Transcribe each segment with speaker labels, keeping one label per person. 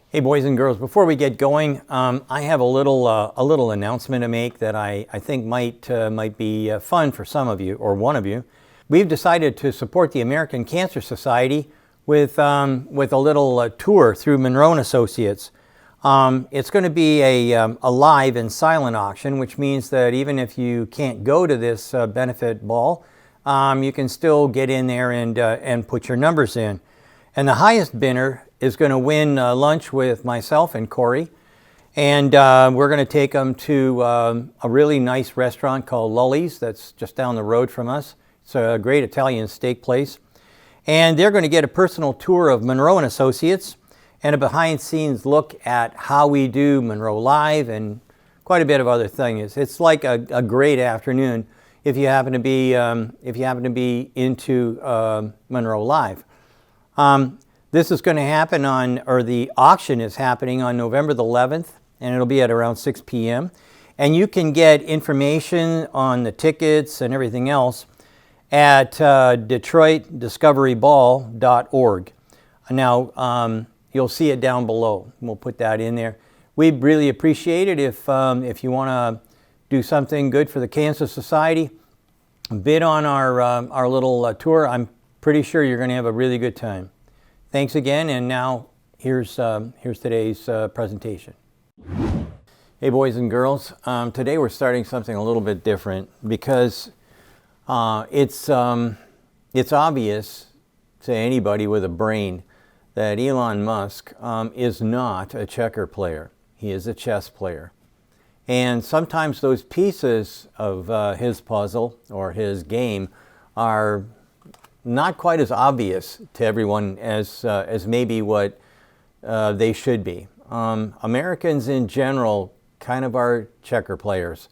Speaker 1: Hey boys and girls, before we get going, I have a little announcement to make that I think might be fun for some of you, or one of you. We've decided to support the American Cancer Society with a little tour through Munro and Associates. It's going to be a live and silent auction, which means that even if you can't go to this benefit ball, you can still get in there and put your numbers in. And the highest bidder is going to win lunch with myself and Corey. And we're going to take them to a really nice restaurant called Luddites that's just down the road from us. It's a great Italian steak place. And they're going to get a personal tour of Munro and Associates and a behind-the-scenes look at how we do Munro Live and quite a bit of other things. It's like a great afternoon if you happen to be into Munro Live. This is going to happen the auction is happening on November the 11th, and it'll be at around 6 p.m. And you can get information on the tickets and everything else at DetroitDiscoveryBall.org. Now, you'll see it down below. We'll put that in there. We'd really appreciate it if you want to do something good for the Cancer Society. Bid on our little tour. I'm pretty sure you're going to have a really good time. Thanks again, and now here's today's presentation. Hey boys and girls, today we're starting something a little bit different because it's obvious to anybody with a brain that Elon Musk is not a checker player. He is a chess player. And sometimes those pieces of his puzzle or his game are not quite as obvious to everyone as maybe what they should be. Americans in general kind of are checker players.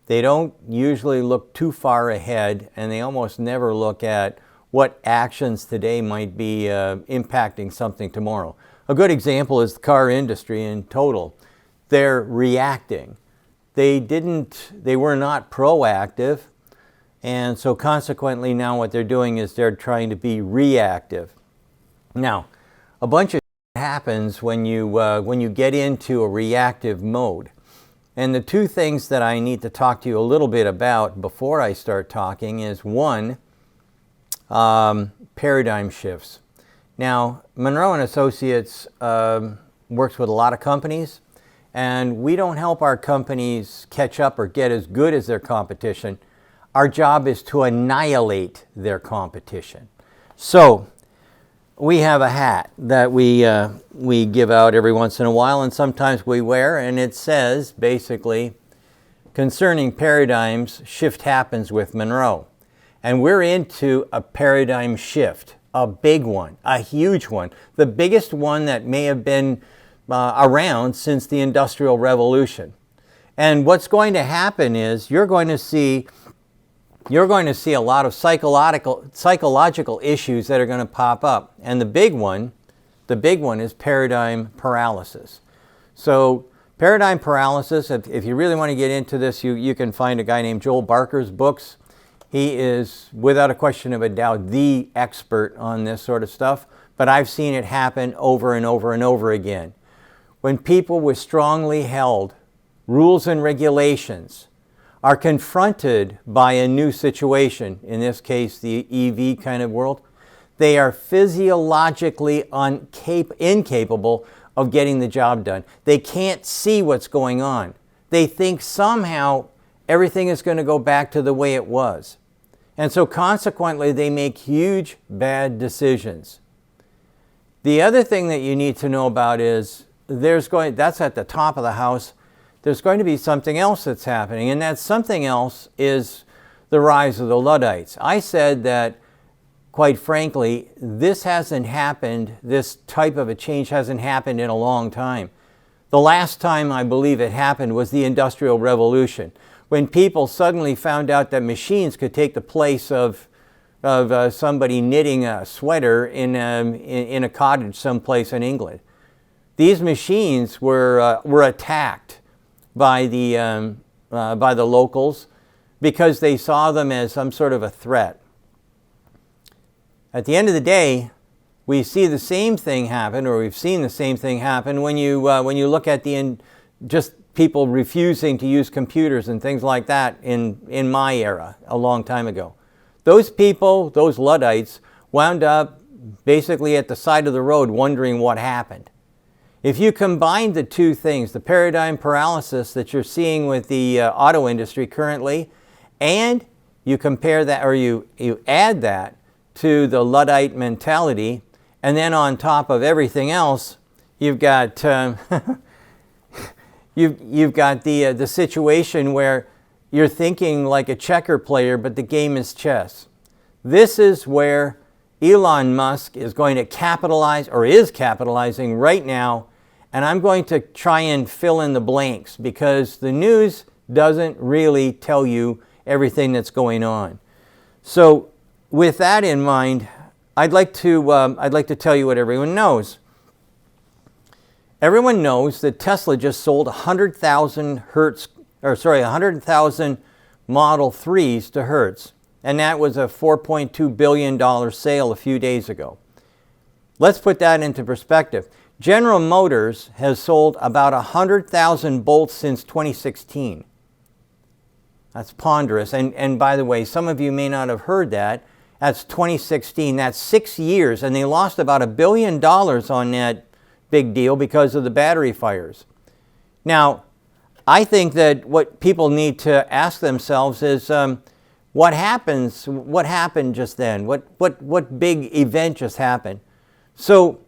Speaker 1: They don't usually look too far ahead, and they almost never look at what actions today might be impacting something tomorrow. A good example is the car industry in total. They're reacting. They were not proactive. And so consequently now what they're doing is they're trying to be reactive. Now, a bunch of happens when you get into a reactive mode. And the two things that I need to talk to you a little bit about before I start talking is one, paradigm shifts. Now, Munro and Associates works with a lot of companies, and we don't help our companies catch up or get as good as their competition. Our job is to annihilate their competition. So we have a hat that we give out every once in a while, and sometimes we wear, and it says basically, concerning paradigms, shift happens with Munro. And we're into a paradigm shift, a big one, a huge one, the biggest one that may have been around since the Industrial Revolution. And what's going to happen is you're going to see a lot of psychological issues that are going to pop up. And the big one is paradigm paralysis. So paradigm paralysis, if you really want to get into this, you can find a guy named Joel Barker's books. He is, without a question of a doubt, the expert on this sort of stuff. But I've seen it happen over and over and over again. When people with strongly held rules and regulations are confronted by a new situation, in this case the EV kind of world, they are physiologically incapable of getting the job done. They can't see what's going on. They think somehow everything is going to go back to the way it was. And so consequently they make huge bad decisions. The other thing that you need to know about is that's at the top of the house. There's going to be something else that's happening, and that something else is the rise of the Luddites. I said that, quite frankly, this type of a change hasn't happened in a long time. The last time I believe it happened was the Industrial Revolution, when people suddenly found out that machines could take the place of somebody knitting a sweater in a cottage someplace in England. These machines were attacked by the locals because they saw them as some sort of a threat. At the end of the day, we see the same thing happen, or we've seen the same thing happen when you look at just people refusing to use computers and things like that in my era a long time ago. Those people, those Luddites, wound up basically at the side of the road wondering what happened. If you combine the two things, the paradigm paralysis that you're seeing with the auto industry currently, and you compare that, or you add that to the Luddite mentality, and then on top of everything else, you've got you've got the situation where you're thinking like a checker player, but the game is chess. This is where Elon Musk is going to capitalize, or is capitalizing right now, and I'm going to try and fill in the blanks because the news doesn't really tell you everything that's going on. So with that in mind, I'd like to tell you what everyone knows. Everyone knows that Tesla just sold 100,000 100,000 Model 3s to Hertz, and that was a $4.2 billion sale a few days ago. Let's put that into perspective. General Motors has sold about 100,000 Bolts since 2016. That's ponderous. And by the way, some of you may not have heard that. That's 2016. That's 6 years, and they lost about $1 billion on that big deal because of the battery fires. Now, I think that what people need to ask themselves is, what happened just then? What big event just happened? So,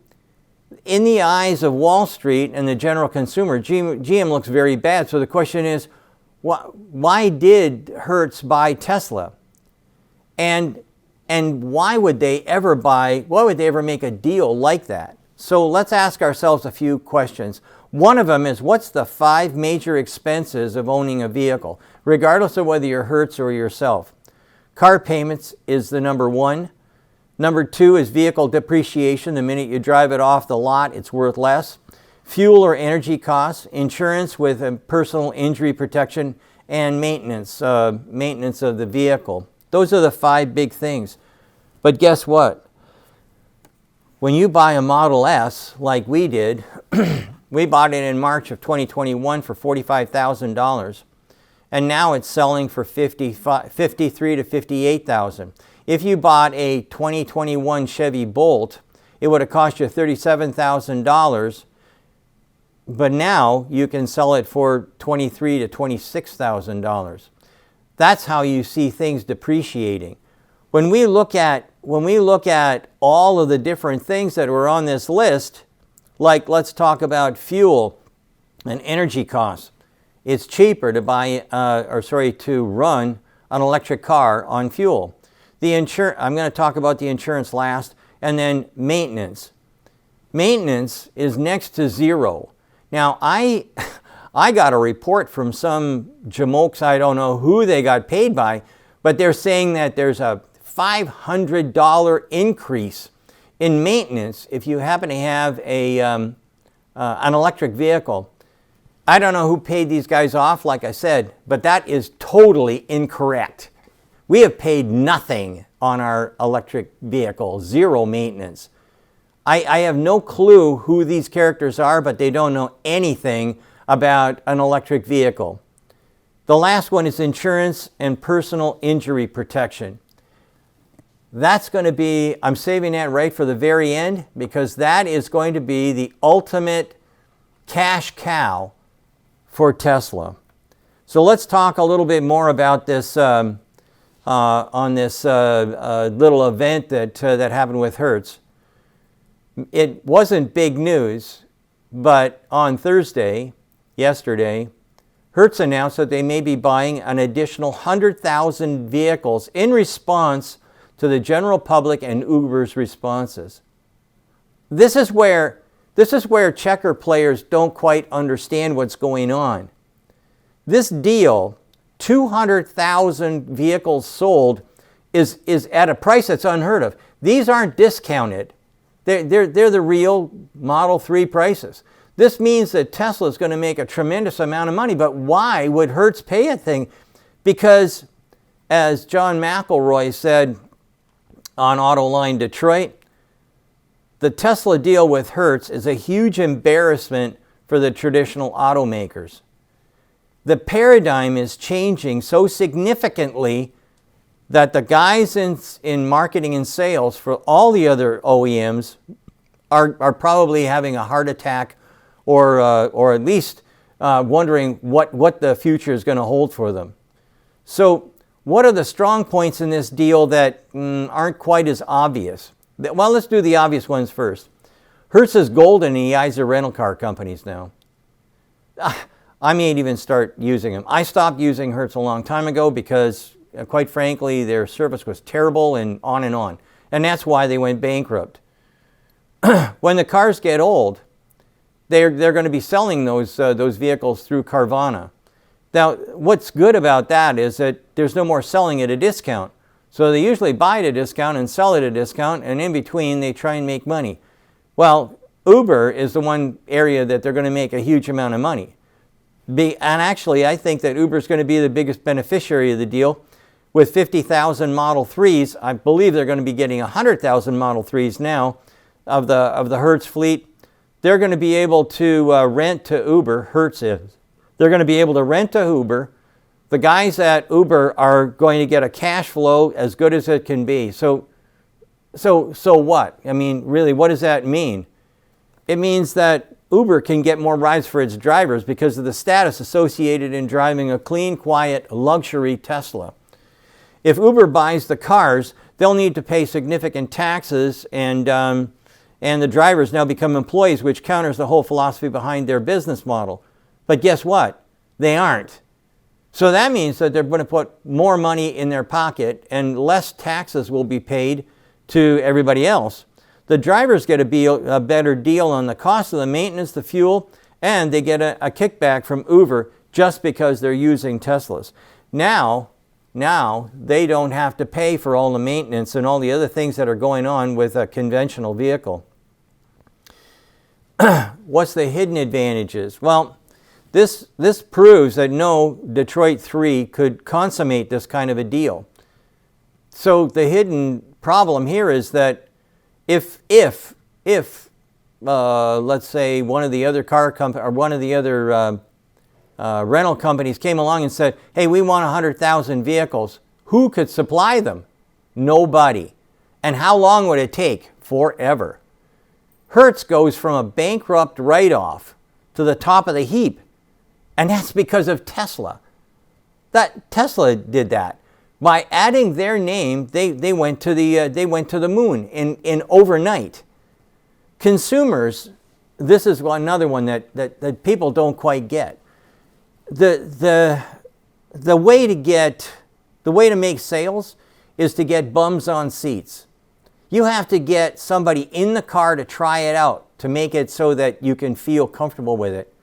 Speaker 1: in the eyes of Wall Street and the general consumer, GM looks very bad. So the question is, why did Hertz buy Tesla? And why would they ever make a deal like that? So let's ask ourselves a few questions. One of them is, what's the 5 major expenses of owning a vehicle, regardless of whether you're Hertz or yourself? Car payments is the number 1. Number 2 is vehicle depreciation. The minute you drive it off the lot, it's worth less. Fuel or energy costs, insurance with personal injury protection, and maintenance of the vehicle. Those are the 5 big things. But guess what? When you buy a Model S, like we did, we bought it in March of 2021 for $45,000, and now it's selling for $53,000 to $58,000. If you bought a 2021 Chevy Bolt, it would have cost you $37,000, but now you can sell it for $23,000 to $26,000. That's how you see things depreciating. When we look at all of the different things that were on this list, like let's talk about fuel and energy costs. It's cheaper to to run an electric car on fuel. I'm going to talk about the insurance last, and then maintenance. Maintenance is next to zero. Now, I got a report from some jamokes, I don't know who they got paid by, but they're saying that there's a $500 increase in maintenance if you happen to have an electric vehicle. I don't know who paid these guys off, like I said, but that is totally incorrect. We have paid nothing on our electric vehicle, zero maintenance. I have no clue who these characters are, but they don't know anything about an electric vehicle. The last one is insurance and personal injury protection. That's going to be, I'm saving that right for the very end, because that is going to be the ultimate cash cow for Tesla. So let's talk a little bit more about this on this little event that happened with Hertz. It wasn't big news, but on yesterday, Hertz announced that they may be buying an additional 100,000 vehicles in response to the general public and Uber's responses. This is where checker players don't quite understand what's going on. This deal, 200,000 vehicles sold, is at a price that's unheard of. These aren't discounted. They're the real Model 3 prices. This means that Tesla is going to make a tremendous amount of money, but why would Hertz pay a thing? Because, as John McElroy said on Autoline Detroit, the Tesla deal with Hertz is a huge embarrassment for the traditional automakers. The paradigm is changing so significantly that the guys in marketing and sales for all the other OEMs are probably having a heart attack or at least wondering what the future is going to hold for them. So what are the strong points in this deal that aren't quite as obvious? Well, let's do the obvious ones first. Hertz is golden in the eyes of rental car companies now. I may even start using them. I stopped using Hertz a long time ago because, quite frankly, their service was terrible and on. And that's why they went bankrupt. When the cars get old, they're going to be selling those vehicles through Carvana. Now, what's good about that is that there's no more selling at a discount. So they usually buy at a discount and sell at a discount, and in between they try and make money. Well, Uber is the one area that they're going to make a huge amount of money. And actually, I think that Uber is going to be the biggest beneficiary of the deal. With 50,000 Model 3s, I believe they're going to be getting 100,000 Model 3s now of the Hertz fleet. They're going to be able to rent to Uber. Hertz is. They're going to be able to rent to Uber. The guys at Uber are going to get a cash flow as good as it can be. So what? I mean, really, what does that mean? It means that Uber can get more rides for its drivers because of the status associated in driving a clean, quiet, luxury Tesla. If Uber buys the cars, they'll need to pay significant taxes, and the drivers now become employees, which counters the whole philosophy behind their business model. But guess what? They aren't. So that means that they're going to put more money in their pocket and less taxes will be paid to everybody else. The drivers get a better deal on the cost of the maintenance, the fuel, and they get a kickback from Uber just because they're using Teslas. Now they don't have to pay for all the maintenance and all the other things that are going on with a conventional vehicle. What's the hidden advantages? Well, this proves that no Detroit 3 could consummate this kind of a deal. So the hidden problem here is that if let's say one of the other car company or one of the other rental companies came along and said, hey, we want 100,000 vehicles, who could supply them? Nobody. And how long would it take? Forever. Hertz goes from a bankrupt write-off to the top of the heap. And that's because of Tesla. Tesla did that. By adding their name, they went to the moon in overnight. Consumers, this is another one that people don't quite get. The way to make sales is to get bums on seats. You have to get somebody in the car to try it out, to make it so that you can feel comfortable with it.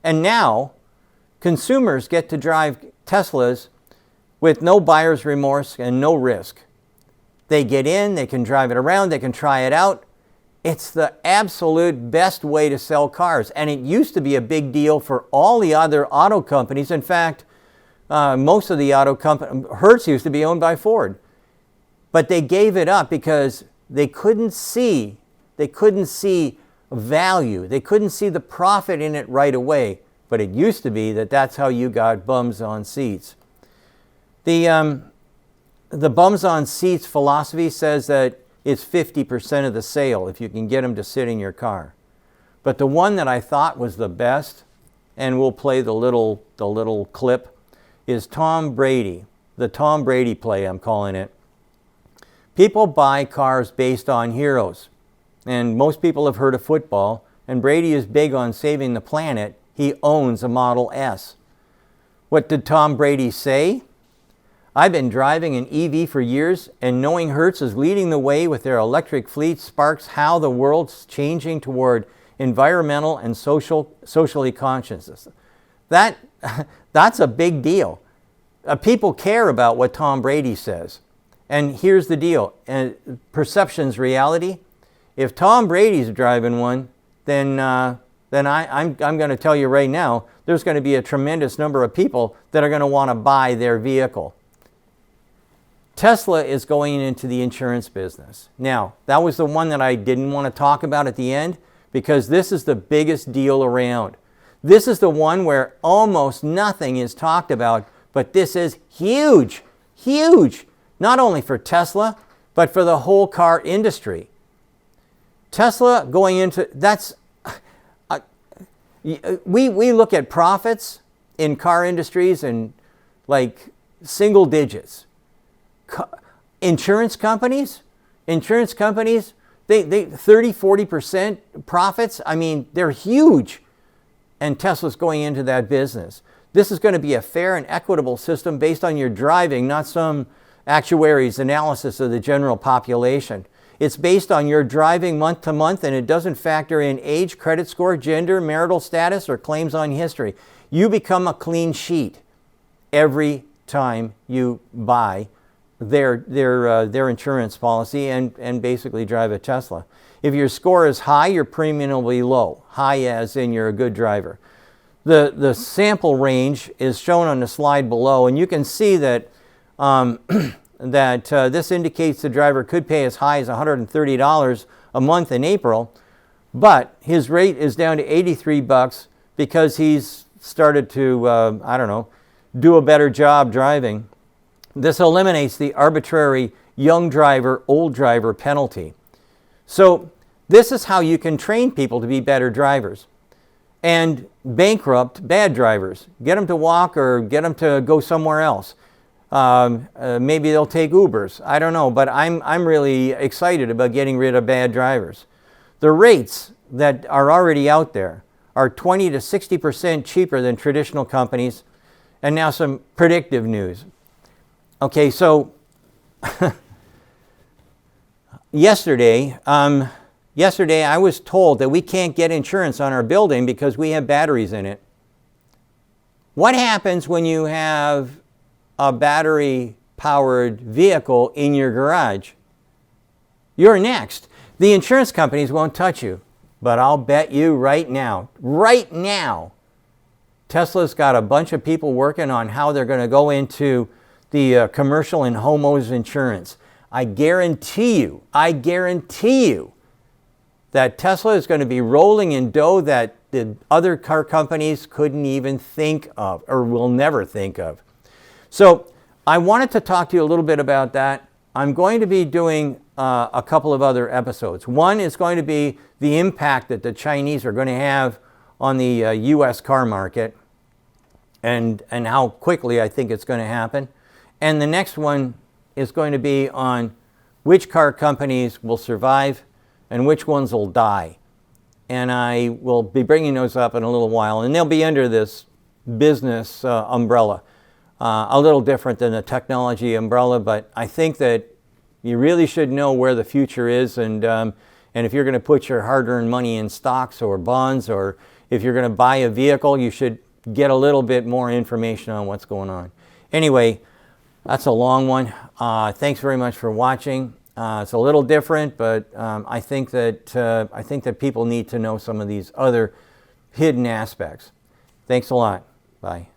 Speaker 1: And now, consumers get to drive Teslas with no buyer's remorse and no risk. They get in, they can drive it around, they can try it out. It's the absolute best way to sell cars. And it used to be a big deal for all the other auto companies. In fact, most of the auto companies, Hertz used to be owned by Ford. But they gave it up because they couldn't see value. They couldn't see the profit in it right away. But it used to be that's how you got bums on seats. The bums on seats philosophy says that it's 50% of the sale if you can get them to sit in your car. But the one that I thought was the best, and we'll play the little clip, is Tom Brady. The Tom Brady play, I'm calling it. People buy cars based on heroes. And most people have heard of football, and Brady is big on saving the planet. He owns a Model S. What did Tom Brady say? I've been driving an EV for years, and knowing Hertz is leading the way with their electric fleet sparks how the world's changing toward environmental and socially conscious. That's a big deal. People care about what Tom Brady says. And here's the deal. Perception's reality. If Tom Brady's driving one, then I'm going to tell you right now, there's going to be a tremendous number of people that are going to want to buy their vehicle. Tesla is going into the insurance business. Now, that was the one that I didn't want to talk about at the end because this is the biggest deal around. This is the one where almost nothing is talked about, but this is huge, huge, not only for Tesla, but for the whole car industry. Tesla going into, we look at profits in car industries in like single digits. Insurance companies, they 30-40% profits. I mean, they're huge. And Tesla's going into that business. This is going to be a fair and equitable system based on your driving, not some actuary's analysis of the general population. It's based on your driving month to month, and it doesn't factor in age, credit score, gender, marital status, or claims on history. You become a clean sheet every time you buy their insurance policy and basically drive a Tesla. If your score is high, your premium will be low. High as in you're a good driver. The sample range is shown on the slide below, and you can see that this indicates the driver could pay as high as $130 a month in April, but his rate is down to $83 because he's started to, do a better job driving. This eliminates the arbitrary young driver, old driver penalty. So this is how you can train people to be better drivers and bankrupt bad drivers. Get them to walk or get them to go somewhere else. Maybe they'll take Ubers. I don't know, but I'm really excited about getting rid of bad drivers. The rates that are already out there are 20 to 60% cheaper than traditional companies. And now some predictive news. Okay, so yesterday I was told that we can't get insurance on our building because we have batteries in it. What happens when you have a battery-powered vehicle in your garage? You're next. The insurance companies won't touch you, but I'll bet you right now, Tesla's got a bunch of people working on how they're going to go into the commercial and homeowners insurance. I guarantee you that Tesla is going to be rolling in dough that the other car companies couldn't even think of or will never think of. So I wanted to talk to you a little bit about that. I'm going to be doing a couple of other episodes. One is going to be the impact that the Chinese are going to have on the U.S. car market and how quickly I think it's going to happen. And the next one is going to be on which car companies will survive and which ones will die. And I will be bringing those up in a little while. And they'll be under this business umbrella. A little different than the technology umbrella, but I think that you really should know where the future is. And if you're going to put your hard-earned money in stocks or bonds, or if you're going to buy a vehicle, you should get a little bit more information on what's going on. Anyway, that's a long one. Thanks very much for watching. It's a little different, but I think that people need to know some of these other hidden aspects. Thanks a lot. Bye.